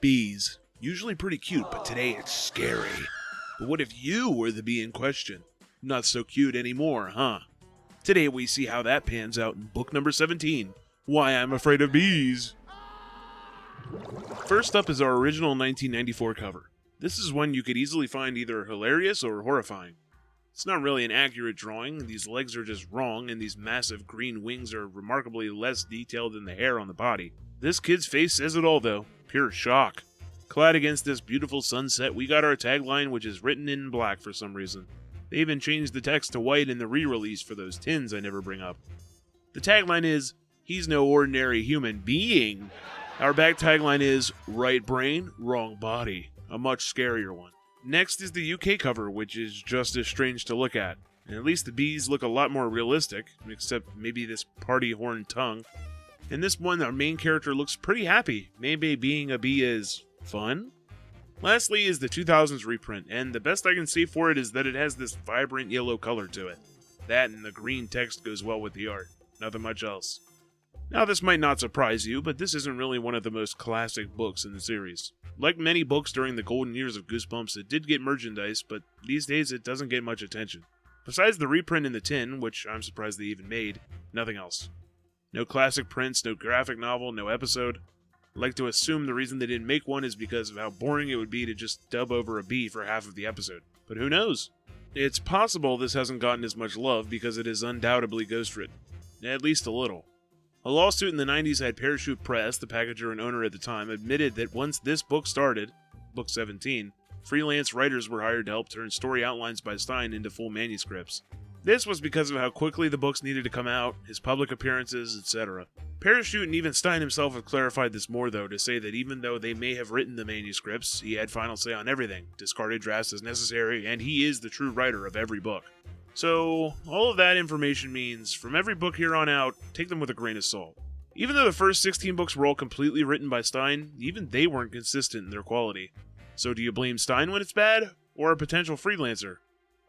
Bees. Usually pretty cute, but today it's scary. But what if you were the bee in question? Not so cute anymore, huh? Today we see how that pans out in book number 17, Why I'm Afraid of Bees. First up is our original 1994 cover. This is one you could easily find either hilarious or horrifying. It's not really an accurate drawing, these legs are just wrong, and these massive green wings are remarkably less detailed than the hair on the body. This kid's face says it all though, pure shock. Clad against this beautiful sunset, we got our tagline, which is written in black for some reason. They even changed the text to white in the re-release for those tins I never bring up. The tagline is, he's no ordinary human being. Our back tagline is, right brain, wrong body. A much scarier one. Next is the UK cover, which is just as strange to look at. And at least the bees look a lot more realistic, except maybe this party horn tongue. In this one, our main character looks pretty happy. Maybe being a bee is fun? Lastly is the 2000s reprint, and the best I can say for it is that it has this vibrant yellow color to it. That and the green text goes well with the art. Nothing much else. Now this might not surprise you, but this isn't really one of the most classic books in the series. Like many books during the golden years of Goosebumps, it did get merchandise, but these days it doesn't get much attention. Besides the reprint in the tin, which I'm surprised they even made, nothing else. No classic prints, no graphic novel, no episode. I'd like to assume the reason they didn't make one is because of how boring it would be to just dub over a bee for half of the episode. But who knows? It's possible this hasn't gotten as much love because it is undoubtedly ghostwritten. At least a little. A lawsuit in the 90s had Parachute Press, the packager and owner at the time, admitted that once this book started, book 17, freelance writers were hired to help turn story outlines by Stein into full manuscripts. This was because of how quickly the books needed to come out, his public appearances, etc. Parachute and even Stein himself have clarified this more though, to say that even though they may have written the manuscripts, he had final say on everything, discarded drafts as necessary, and he is the true writer of every book. So, all of that information means, from every book here on out, take them with a grain of salt. Even though the first 16 books were all completely written by Stein, even they weren't consistent in their quality. So do you blame Stein when it's bad, or a potential freelancer?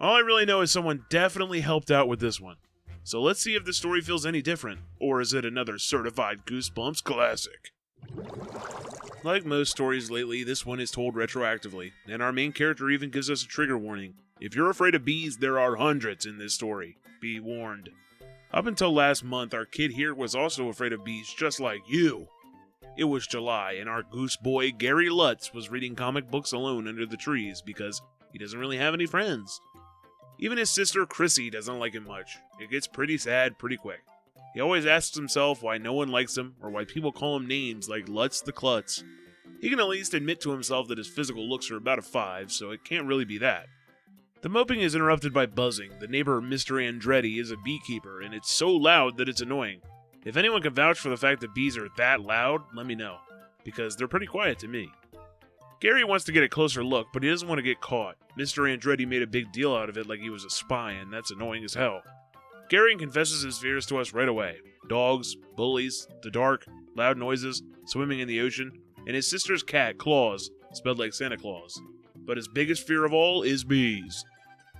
All I really know is someone definitely helped out with this one. So let's see if the story feels any different, or is it another certified Goosebumps classic? Like most stories lately, this one is told retroactively, and our main character even gives us a trigger warning. If you're afraid of bees, there are hundreds in this story. Be warned. Up until last month, our kid here was also afraid of bees just like you. It was July, and our goose boy Gary Lutz was reading comic books alone under the trees because he doesn't really have any friends. Even his sister Chrissy doesn't like him much. It gets pretty sad pretty quick. He always asks himself why no one likes him, or why people call him names like Lutz the Klutz. He can at least admit to himself that his physical looks are about a 5, so it can't really be that. The moping is interrupted by buzzing. The neighbor Mr. Andretti is a beekeeper, and it's so loud that it's annoying. If anyone can vouch for the fact that bees are that loud, let me know, because they're pretty quiet to me. Gary wants to get a closer look, but he doesn't want to get caught. Mr. Andretti made a big deal out of it like he was a spy, and that's annoying as hell. Gary confesses his fears to us right away. Dogs, bullies, the dark, loud noises, swimming in the ocean, and his sister's cat, Claus, spelled like Santa Claus. But his biggest fear of all is bees.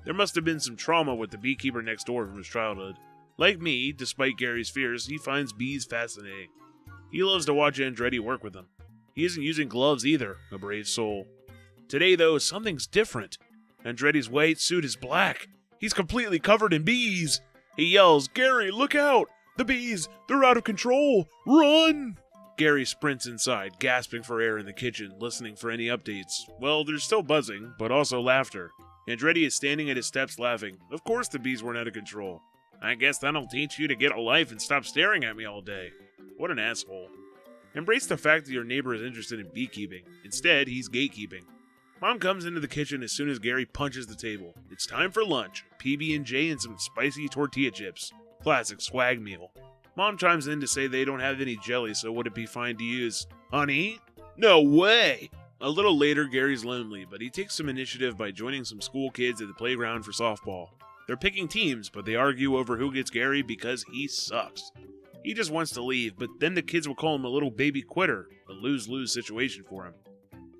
There must have been some trauma with the beekeeper next door from his childhood. Like me, despite Gary's fears, he finds bees fascinating. He loves to watch Andretti work with them. He isn't using gloves either, a brave soul. Today, though, something's different. Andretti's white suit is black. He's completely covered in bees. He yells, "Gary, look out! The bees! They're out of control! Run!" Gary sprints inside, gasping for air in the kitchen, listening for any updates. Well, there's still buzzing, but also laughter. Andretti is standing at his steps laughing. Of course the bees weren't out of control. I guess that'll teach you to get a life and stop staring at me all day. What an asshole. Embrace the fact that your neighbor is interested in beekeeping. Instead, he's gatekeeping. Mom comes into the kitchen as soon as Gary punches the table. It's time for lunch, PB&J and some spicy tortilla chips. Classic swag meal. Mom chimes in to say they don't have any jelly, so would it be fine to use honey? No way! A little later, Gary's lonely, but he takes some initiative by joining some school kids at the playground for softball. They're picking teams, but they argue over who gets Gary because he sucks. He just wants to leave, but then the kids will call him a little baby quitter, a lose-lose situation for him.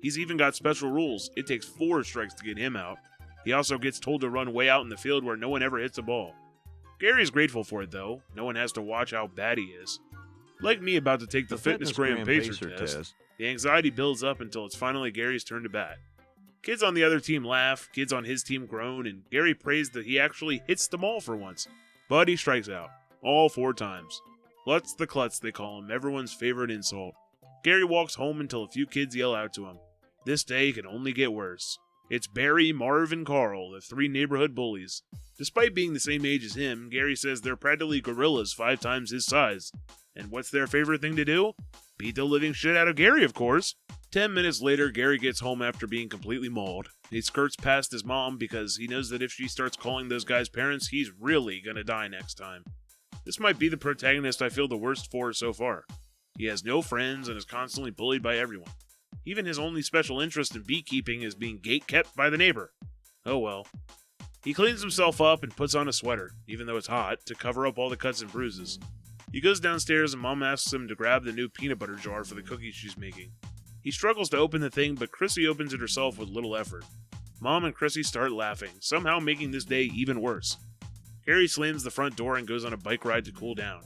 He's even got special rules. It takes 4 strikes to get him out. He also gets told to run way out in the field where no one ever hits a ball. Gary's grateful for it, though. No one has to watch how bad he is. Like me about to take the Fitness Gram Pacer test. The anxiety builds up until it's finally Gary's turn to bat. Kids on the other team laugh, kids on his team groan, and Gary prays that he actually hits the ball for once. But he strikes out, all 4 times. Lutz the Klutz, they call him, everyone's favorite insult. Gary walks home until a few kids yell out to him. This day can only get worse. It's Barry, Marv, and Carl, the 3 neighborhood bullies. Despite being the same age as him, Gary says they're practically gorillas 5 times his size. And what's their favorite thing to do? Beat the living shit out of Gary, of course. 10 minutes later, Gary gets home after being completely mauled. He skirts past his mom because he knows that if she starts calling those guys parents, he's really gonna die next time. This might be the protagonist I feel the worst for so far. He has no friends and is constantly bullied by everyone. Even his only special interest in beekeeping is being gate-kept by the neighbor. Oh well. He cleans himself up and puts on a sweater, even though it's hot, to cover up all the cuts and bruises. He goes downstairs and Mom asks him to grab the new peanut butter jar for the cookies she's making. He struggles to open the thing, but Chrissy opens it herself with little effort. Mom and Chrissy start laughing, somehow making this day even worse. Gary slams the front door and goes on a bike ride to cool down.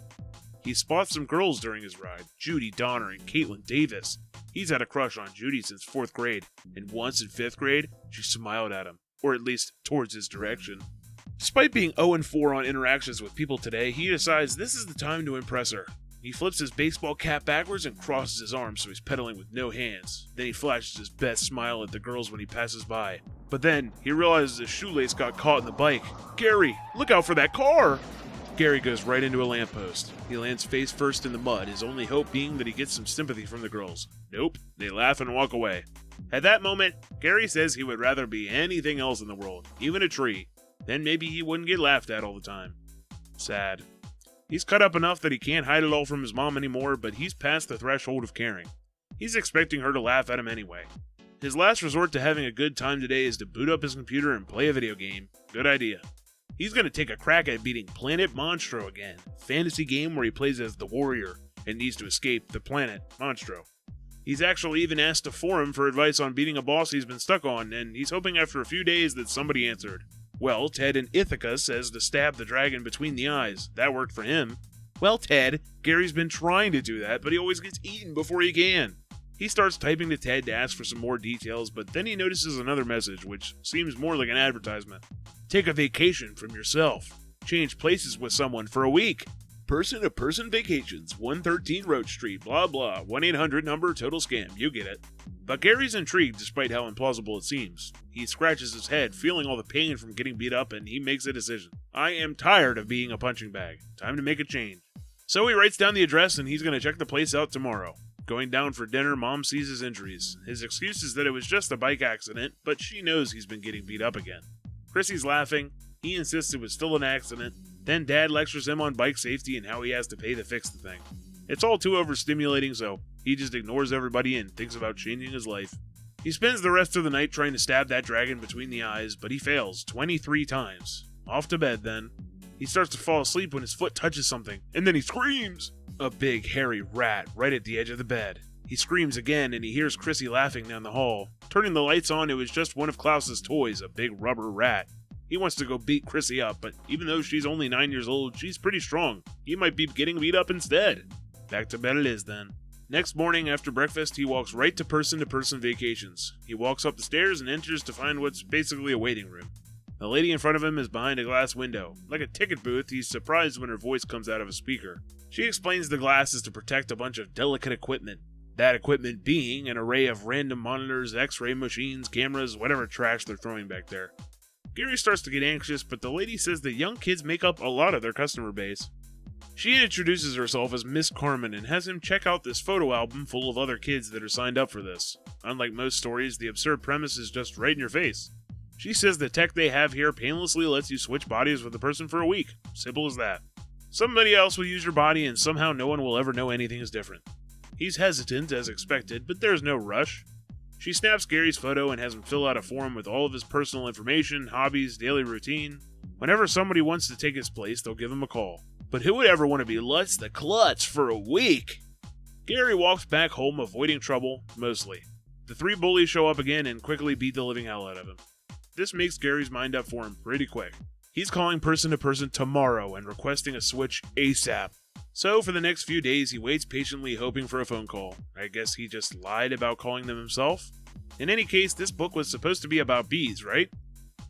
He spots some girls during his ride, Judy Donner and Caitlin Davis. He's had a crush on Judy since 4th grade, and once in 5th grade, she smiled at him, or at least towards his direction. Despite being 0-4 on interactions with people today, he decides this is the time to impress her. He flips his baseball cap backwards and crosses his arms so he's pedaling with no hands. Then he flashes his best smile at the girls when he passes by. But then, he realizes his shoelace got caught in the bike. Gary, look out for that car! Gary goes right into a lamppost. He lands face first in the mud, his only hope being that he gets some sympathy from the girls. Nope, they laugh and walk away. At that moment, Gary says he would rather be anything else in the world, even a tree. Then maybe he wouldn't get laughed at all the time. Sad. He's cut up enough that he can't hide it all from his mom anymore, but he's past the threshold of caring. He's expecting her to laugh at him anyway. His last resort to having a good time today is to boot up his computer and play a video game. Good idea. He's going to take a crack at beating Planet Monstro again, a fantasy game where he plays as the warrior and needs to escape the planet Monstro. He's actually even asked a forum for advice on beating a boss he's been stuck on, and he's hoping after a few days that somebody answered. Well, Ted in Ithaca says to stab the dragon between the eyes. That worked for him. Well, Ted, Gary's been trying to do that, but he always gets eaten before he can. He starts typing to Ted to ask for some more details, but then he notices another message, which seems more like an advertisement. Take a vacation from yourself. Change places with someone for a week. Person-to-person vacations, 113 Roach Street, blah blah, 1-800 number, total scam, you get it. But Gary's intrigued despite how implausible it seems. He scratches his head, feeling all the pain from getting beat up, and he makes a decision. I am tired of being a punching bag. Time to make a change. So he writes down the address and he's going to check the place out tomorrow. Going down for dinner, Mom sees his injuries. His excuse is that it was just a bike accident, but she knows he's been getting beat up again. Chrissy's laughing. He insists it was still an accident. Then Dad lectures him on bike safety and how he has to pay to fix the thing. It's all too overstimulating, so he just ignores everybody and thinks about changing his life. He spends the rest of the night trying to stab that dragon between the eyes, but he fails 23 times. Off to bed then. He starts to fall asleep when his foot touches something, and then he screams! A big, hairy rat right at the edge of the bed. He screams again, and he hears Chrissy laughing down the hall. Turning the lights on, it was just one of Klaus's toys, a big rubber rat. He wants to go beat Chrissy up, but even though she's only 9 years old, she's pretty strong. He might be getting beat up instead. Back to bed it is then. Next morning, after breakfast, he walks right to person vacations. He walks up the stairs and enters to find what's basically a waiting room. The lady in front of him is behind a glass window. Like a ticket booth, he's surprised when her voice comes out of a speaker. She explains the glass is to protect a bunch of delicate equipment. That equipment being an array of random monitors, x-ray machines, cameras, whatever trash they're throwing back there. Gary starts to get anxious, but the lady says that young kids make up a lot of their customer base. She introduces herself as Miss Carmen and has him check out this photo album full of other kids that are signed up for this. Unlike most stories, the absurd premise is just right in your face. She says the tech they have here painlessly lets you switch bodies with a person for a week. Simple as that. Somebody else will use your body and somehow no one will ever know anything is different. He's hesitant, as expected, but there's no rush. She snaps Gary's photo and has him fill out a form with all of his personal information, hobbies, daily routine. Whenever somebody wants to take his place, they'll give him a call. But who would ever want to be Lutz the Klutz for a week? Gary walks back home avoiding trouble, mostly. The 3 bullies show up again and quickly beat the living hell out of him. This makes Gary's mind up for him pretty quick. He's calling person to person tomorrow and requesting a switch ASAP. So for the next few days, he waits patiently hoping for a phone call. I guess he just lied about calling them himself? In any case, this book was supposed to be about bees, right?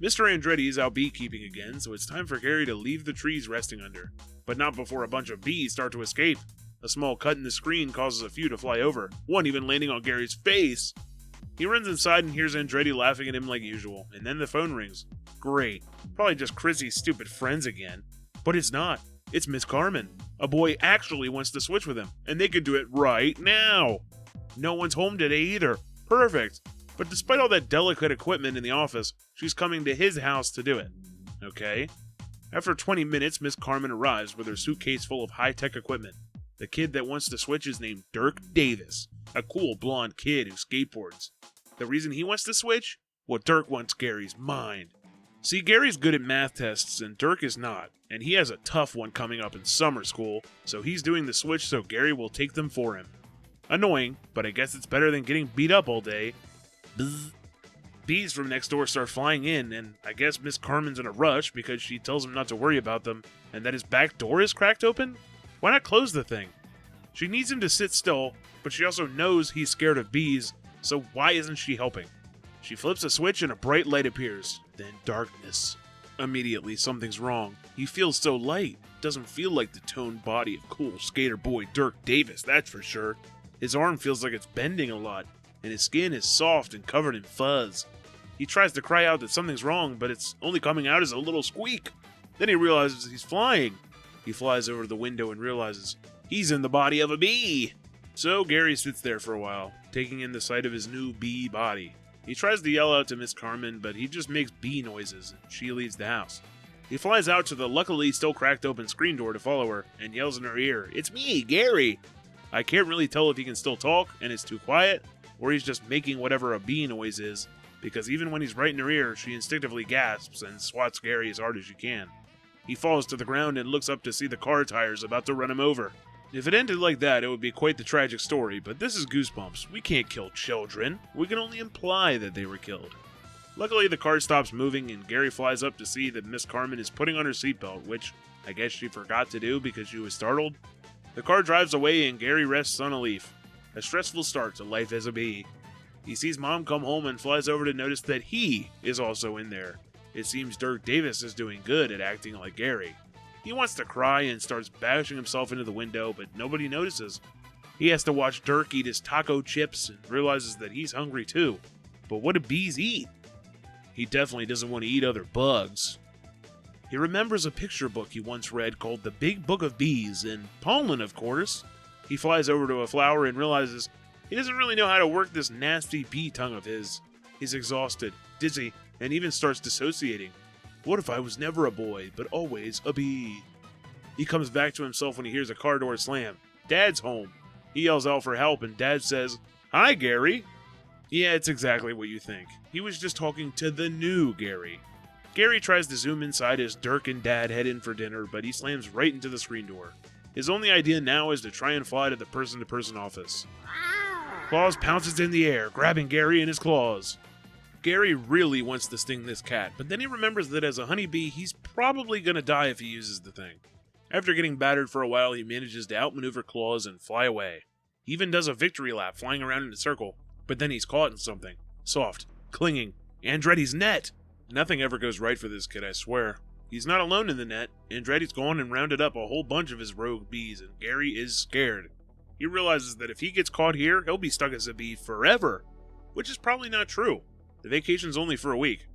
Mr. Andretti is out beekeeping again, so it's time for Gary to leave the trees resting under. But not before a bunch of bees start to escape. A small cut in the screen causes a few to fly over, one even landing on Gary's face. He runs inside and hears Andretti laughing at him like usual, and then the phone rings. Great. Probably just Chrissy's stupid friends again. But it's not. It's Miss Carmen. A boy actually wants to switch with him, and they could do it right now. No one's home today either. Perfect. But despite all that delicate equipment in the office, she's coming to his house to do it. Okay. After 20 minutes, Miss Carmen arrives with her suitcase full of high-tech equipment. The kid that wants to switch is named Dirk Davis, a cool blonde kid who skateboards. The reason he wants to switch? Well, Dirk wants Gary's mind. See, Gary's good at math tests and Dirk is not, and he has a tough one coming up in summer school, so he's doing the switch so Gary will take them for him. Annoying, but I guess it's better than getting beat up all day. Bzz. Bees from next door start flying in, and I guess Miss Carmen's in a rush because she tells him not to worry about them, and that his back door is cracked open? Why not close the thing? She needs him to sit still, but she also knows he's scared of bees, so why isn't she helping? She flips a switch and a bright light appears, then darkness. Immediately, something's wrong. He feels so light. Doesn't feel like the toned body of cool skater boy Dirk Davis, that's for sure. His arm feels like it's bending a lot, and his skin is soft and covered in fuzz. He tries to cry out that something's wrong, but it's only coming out as a little squeak. Then he realizes he's flying. He flies over to the window and realizes he's in the body of a bee. So Gary sits there for a while, taking in the sight of his new bee body. He tries to yell out to Miss Carmen, but he just makes bee noises, and she leaves the house. He flies out to the luckily still cracked open screen door to follow her, and yells in her ear, "It's me, Gary!" I can't really tell if he can still talk, and it's too quiet, or he's just making whatever a bee noise is, because even when he's right in her ear, she instinctively gasps and swats Gary as hard as she can. He falls to the ground and looks up to see the car tires about to run him over. If it ended like that, it would be quite the tragic story, but this is Goosebumps. We can't kill children. We can only imply that they were killed. Luckily, the car stops moving, and Gary flies up to see that Miss Carmen is putting on her seatbelt, which I guess she forgot to do because she was startled. The car drives away, and Gary rests on a leaf. A stressful start to life as a bee. He sees Mom come home and flies over to notice that he is also in there. It seems Dirk Davis is doing good at acting like Gary. He wants to cry and starts bashing himself into the window, but nobody notices. He has to watch Dirk eat his taco chips and realizes that he's hungry too. But what do bees eat? He definitely doesn't want to eat other bugs. He remembers a picture book he once read called The Big Book of Bees, and pollen, of course. He flies over to a flower and realizes he doesn't really know how to work this nasty bee tongue of his. He's exhausted, dizzy, and even starts dissociating. What if I was never a boy, but always a bee? He comes back to himself when he hears a car door slam. Dad's home. He yells out for help, and Dad says, "Hi, Gary." Yeah, it's exactly what you think. He was just talking to the new Gary. Gary tries to zoom inside as Dirk and Dad head in for dinner, but he slams right into the screen door. His only idea now is to try and fly to the person-to-person office. Claus pounces in the air, grabbing Gary in his claws. Gary really wants to sting this cat, but then he remembers that as a honeybee, he's probably gonna die if he uses the thing. After getting battered for a while, he manages to outmaneuver Claus and fly away. He even does a victory lap, flying around in a circle, but then he's caught in something. Soft, clinging, Andretti's net! Nothing ever goes right for this kid, I swear. He's not alone in the net. Andretti's gone and rounded up a whole bunch of his rogue bees, and Gary is scared. He realizes that if he gets caught here, he'll be stuck as a bee forever, which is probably not true. The vacation's only for a week,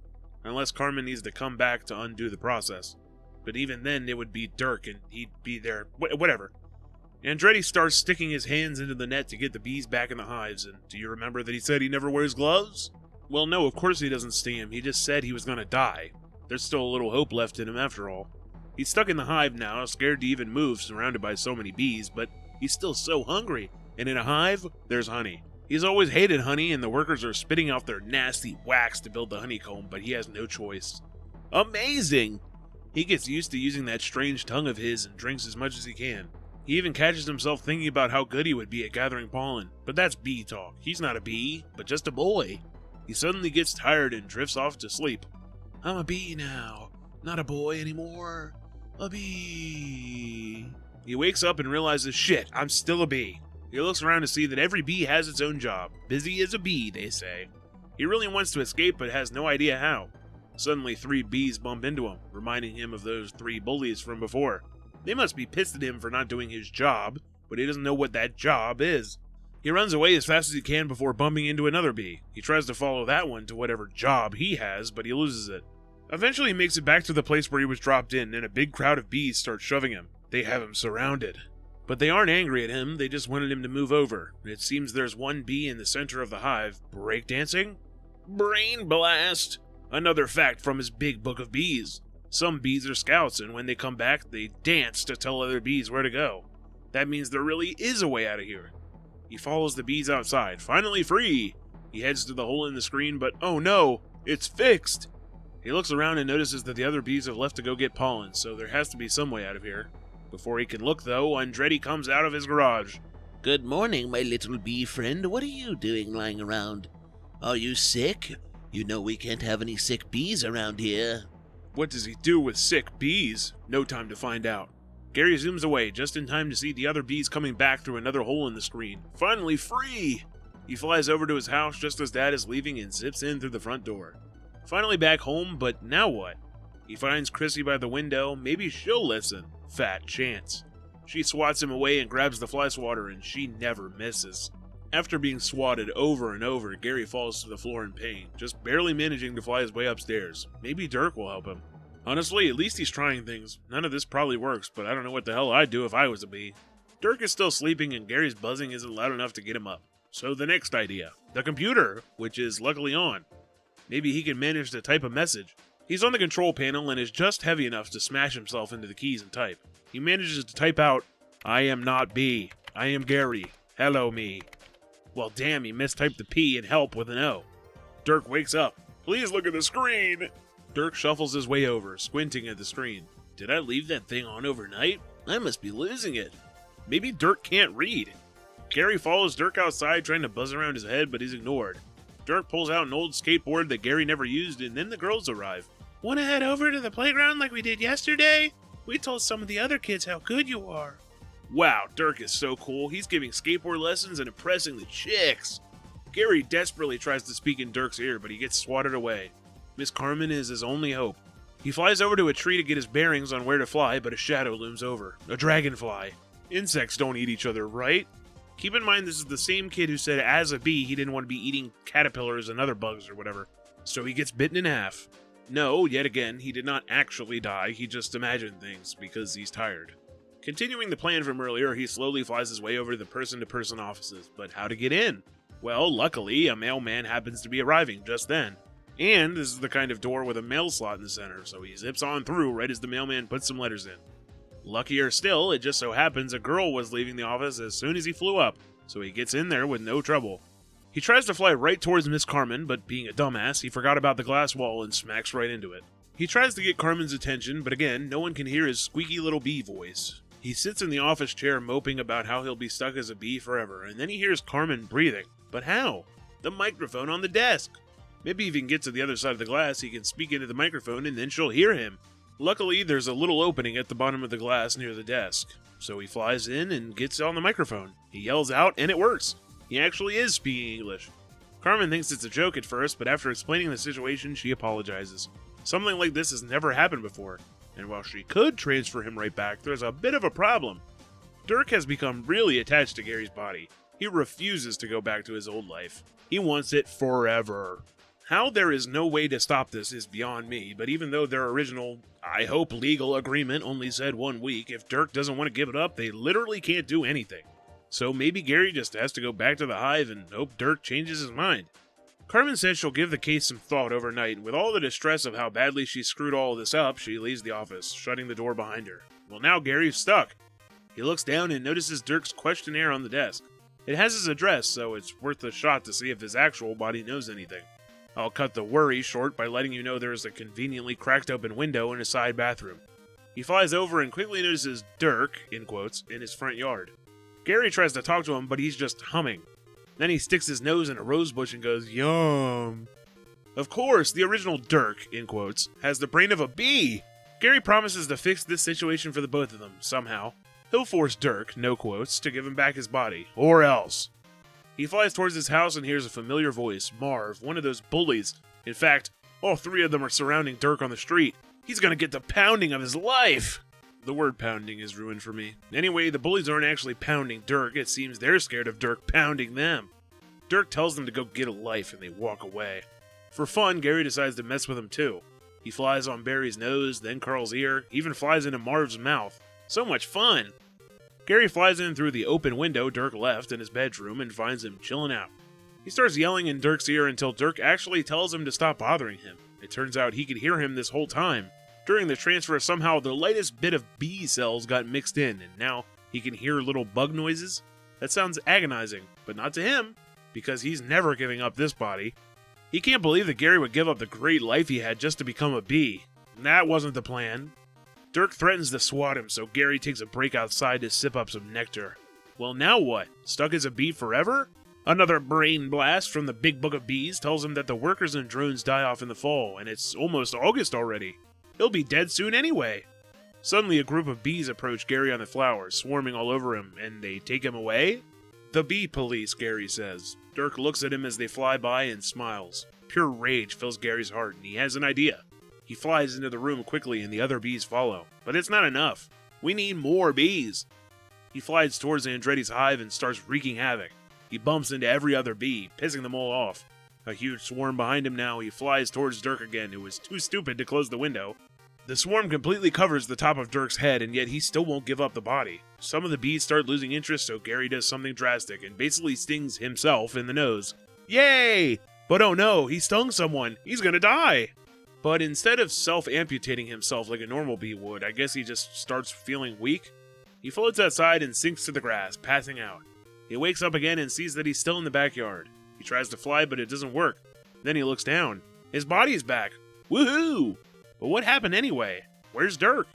unless Carmen needs to come back to undo the process. But even then, it would be Dirk, and he'd be there. Whatever. Andretti starts sticking his hands into the net to get the bees back in the hives, and do you remember that he said he never wears gloves? Well, no, of course he doesn't sting him. He just said he was gonna die. There's still a little hope left in him after all. He's stuck in the hive now, scared to even move, surrounded by so many bees, but he's still so hungry. And in a hive, there's honey. He's always hated honey, and the workers are spitting out their nasty wax to build the honeycomb, but he has no choice. Amazing! He gets used to using that strange tongue of his and drinks as much as he can. He even catches himself thinking about how good he would be at gathering pollen, but that's bee talk. He's not a bee, but just a boy. He suddenly gets tired and drifts off to sleep. I'm a bee now, not a boy anymore. A bee. He wakes up and realizes, shit, I'm still a bee. He looks around to see that every bee has its own job. Busy as a bee, they say. He really wants to escape but has no idea how. Suddenly 3 bees bump into him, reminding him of those 3 bullies from before. They must be pissed at him for not doing his job, but he doesn't know what that job is. He runs away as fast as he can before bumping into another bee. He tries to follow that one to whatever job he has, but he loses it. Eventually he makes it back to the place where he was dropped in, and a big crowd of bees starts shoving him. They have him surrounded. But they aren't angry at him, they just wanted him to move over. It seems there's one bee in the center of the hive, breakdancing? Brain blast! Another fact from his big book of bees. Some bees are scouts, and when they come back, they dance to tell other bees where to go. That means there really is a way out of here. He follows the bees outside, finally free! He heads to the hole in the screen, but oh no, it's fixed! He looks around and notices that the other bees have left to go get pollen, so there has to be some way out of here. Before he can look, though, Andretti comes out of his garage. Good morning, my little bee friend. What are you doing lying around? Are you sick? You know we can't have any sick bees around here. What does he do with sick bees? No time to find out. Gary zooms away just in time to see the other bees coming back through another hole in the screen. Finally free! He flies over to his house just as Dad is leaving and zips in through the front door. Finally back home, but now what? He finds Chrissy by the window. Maybe she'll listen. Fat chance. She swats him away and grabs the fly swatter, and she never misses. After being swatted over and over, Gary falls to the floor in pain, just barely managing to fly his way upstairs. Maybe Dirk will help him. Honestly, at least he's trying things. None of this probably works, but I don't know what the hell I'd do if I was a bee. Dirk is still sleeping and Gary's buzzing isn't loud enough to get him up. So the next idea. The computer, which is luckily on. Maybe he can manage to type a message. He's on the control panel and is just heavy enough to smash himself into the keys and type. He manages to type out, I am not B. I am Gary. Hello me. Well damn, he mistyped the P and help with an O. Dirk wakes up. Please look at the screen. Dirk shuffles his way over, squinting at the screen. Did I leave that thing on overnight? I must be losing it. Maybe Dirk can't read. Gary follows Dirk outside trying to buzz around his head, but he's ignored. Dirk pulls out an old skateboard that Gary never used, and then the girls arrive. Want to head over to the playground like we did yesterday? We told some of the other kids how good you are. Wow, Dirk is so cool. He's giving skateboard lessons and impressing the chicks. Gary desperately tries to speak in Dirk's ear, but he gets swatted away. Miss Carmen is his only hope. He flies over to a tree to get his bearings on where to fly, but a shadow looms over. A dragonfly. Insects don't eat each other, right? Keep in mind this is the same kid who said as a bee he didn't want to be eating caterpillars and other bugs or whatever. So he gets bitten in half. No, yet again, he did not actually die, he just imagined things because he's tired. Continuing the plan from earlier, he slowly flies his way over to the person-to-person offices, but how to get in? Well, luckily, a mailman happens to be arriving just then. And this is the kind of door with a mail slot in the center, so he zips on through right as the mailman puts some letters in. Luckier still, it just so happens a girl was leaving the office as soon as he flew up, so he gets in there with no trouble. He tries to fly right towards Miss Carmen, but being a dumbass, he forgot about the glass wall and smacks right into it. He tries to get Carmen's attention, but again, no one can hear his squeaky little bee voice. He sits in the office chair moping about how he'll be stuck as a bee forever, and then he hears Carmen breathing. But how? The microphone on the desk! Maybe if he can get to the other side of the glass, he can speak into the microphone and then she'll hear him. Luckily, there's a little opening at the bottom of the glass near the desk, so he flies in and gets on the microphone. He yells out, and it works! He actually is speaking English. Carmen thinks it's a joke at first, but after explaining the situation, she apologizes. Something like this has never happened before, and while she could transfer him right back, there's a bit of a problem. Dirk has become really attached to Gary's body. He refuses to go back to his old life. He wants it forever. How there is no way to stop this is beyond me, but even though their original, I hope legal agreement only said 1 week, if Dirk doesn't want to give it up, they literally can't do anything. So maybe Gary just has to go back to the hive and hope Dirk changes his mind. Carmen says she'll give the case some thought overnight, and with all the distress of how badly she screwed all of this up, she leaves the office, shutting the door behind her. Well, now Gary's stuck. He looks down and notices Dirk's questionnaire on the desk. It has his address, so it's worth a shot to see if his actual body knows anything. I'll cut the worry short by letting you know there is a conveniently cracked open window in a side bathroom. He flies over and quickly notices Dirk, in quotes, in his front yard. Gary tries to talk to him, but he's just humming. Then he sticks his nose in a rose bush and goes, yum. Of course, the original Dirk, in quotes, has the brain of a bee. Gary promises to fix this situation for the both of them, somehow. He'll force Dirk, no quotes, to give him back his body, or else. He flies towards his house and hears a familiar voice, Marv, one of those bullies. In fact, all three of them are surrounding Dirk on the street. He's gonna get the pounding of his life! The word pounding is ruined for me. Anyway, the bullies aren't actually pounding Dirk, it seems they're scared of Dirk pounding them. Dirk tells them to go get a life and they walk away. For fun, Gary decides to mess with him too. He flies on Barry's nose, then Carl's ear, even flies into Marv's mouth. So much fun! Gary flies in through the open window Dirk left in his bedroom and finds him chilling out. He starts yelling in Dirk's ear until Dirk actually tells him to stop bothering him. It turns out he could hear him this whole time. During the transfer, somehow the lightest bit of bee cells got mixed in, and now he can hear little bug noises. That sounds agonizing, but not to him, because he's never giving up this body. He can't believe that Gary would give up the great life he had just to become a bee. That wasn't the plan. Dirk threatens to swat him, so Gary takes a break outside to sip up some nectar. Well, now what? Stuck as a bee forever? Another brain blast from the Big Book of Bees tells him that the workers and drones die off in the fall, and it's almost August already. He'll be dead soon anyway. Suddenly, a group of bees approach Gary on the flowers, swarming all over him, and they take him away? The bee police, Gary says. Dirk looks at him as they fly by and smiles. Pure rage fills Gary's heart, and he has an idea. He flies into the room quickly, and the other bees follow. But it's not enough. We need more bees. He flies towards Andretti's hive and starts wreaking havoc. He bumps into every other bee, pissing them all off. A huge swarm behind him now, he flies towards Dirk again, who was too stupid to close the window. The swarm completely covers the top of Dirk's head, and yet he still won't give up the body. Some of the bees start losing interest, so Gary does something drastic and basically stings himself in the nose. Yay! But oh no, he stung someone. He's gonna die! But instead of self-amputating himself like a normal bee would, I guess he just starts feeling weak. He floats outside and sinks to the grass, passing out. He wakes up again and sees that he's still in the backyard. He tries to fly, but it doesn't work. Then he looks down. His body is back. Woohoo! But what happened anyway? Where's Dirk?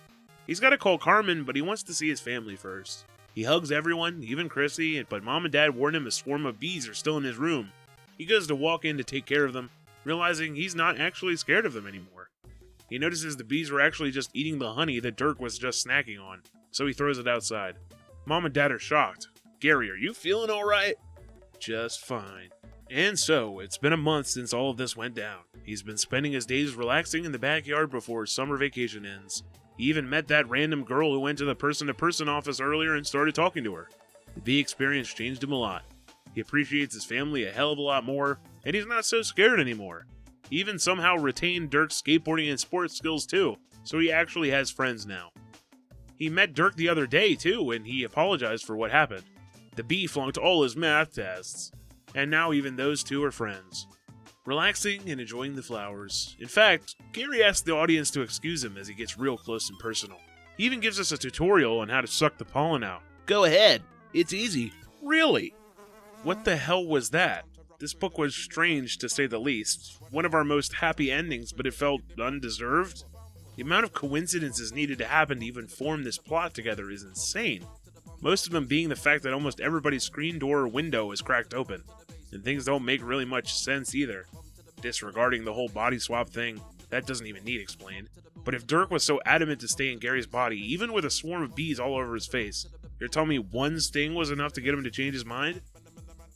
He's gotta call Carmen, but he wants to see his family first. He hugs everyone, even Chrissy, but Mom and Dad warn him a swarm of bees are still in his room. He goes to walk in to take care of them, realizing he's not actually scared of them anymore. He notices the bees were actually just eating the honey that Dirk was just snacking on, so he throws it outside. Mom and Dad are shocked. Gary, are you feeling alright? Just fine. And so, it's been a month since all of this went down. He's been spending his days relaxing in the backyard before summer vacation ends. He even met that random girl who went to the person-to-person office earlier and started talking to her. The bee experience changed him a lot. He appreciates his family a hell of a lot more, and he's not so scared anymore. He even somehow retained Dirk's skateboarding and sports skills too, so he actually has friends now. He met Dirk the other day too, and he apologized for what happened. The bee flunked all his math tests, and now even those two are friends. Relaxing and enjoying the flowers. In fact, Gary asks the audience to excuse him as he gets real close and personal. He even gives us a tutorial on how to suck the pollen out. Go ahead. It's easy. Really? What the hell was that? This book was strange, to say the least. One of our most happy endings, but it felt undeserved. The amount of coincidences needed to happen to even form this plot together is insane. Most of them being the fact that almost everybody's screen door or window is cracked open. And things don't make really much sense either. Disregarding the whole body swap thing, that doesn't even need explained. But if Dirk was so adamant to stay in Gary's body, even with a swarm of bees all over his face, you're telling me one sting was enough to get him to change his mind?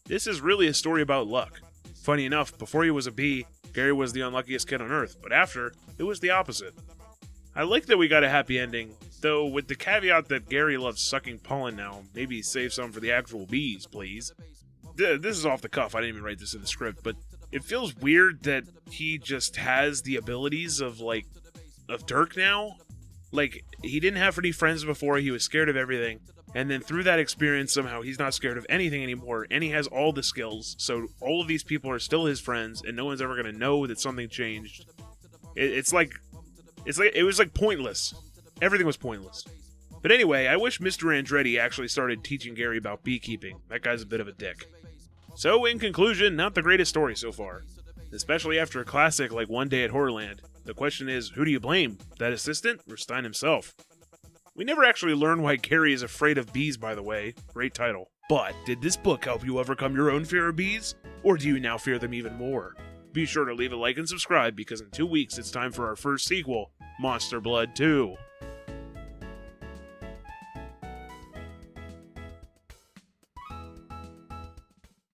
This is really a story about luck. Funny enough, before he was a bee, Gary was the unluckiest kid on Earth, but after, it was the opposite. I like that we got a happy ending, though with the caveat that Gary loves sucking pollen now. Maybe save some for the actual bees, please. This is off the cuff, I didn't even write this in the script, but it feels weird that he just has the abilities of Dirk now. Like, he didn't have any friends before, he was scared of everything, and then through that experience, somehow he's not scared of anything anymore, and he has all the skills, so all of these people are still his friends, and no one's ever gonna know that something changed. It was pointless. Everything was pointless. But anyway, I wish Mr. Andretti actually started teaching Gary about beekeeping. That guy's a bit of a dick. So, in conclusion, not the greatest story so far. Especially after a classic like One Day at Horrorland. The question is, who do you blame? That assistant or Stein himself? We never actually learn why Gary is afraid of bees, by the way. Great title. But, did this book help you overcome your own fear of bees? Or do you now fear them even more? Be sure to leave a like and subscribe, because in 2 weeks it's time for our first sequel, Monster Blood 2.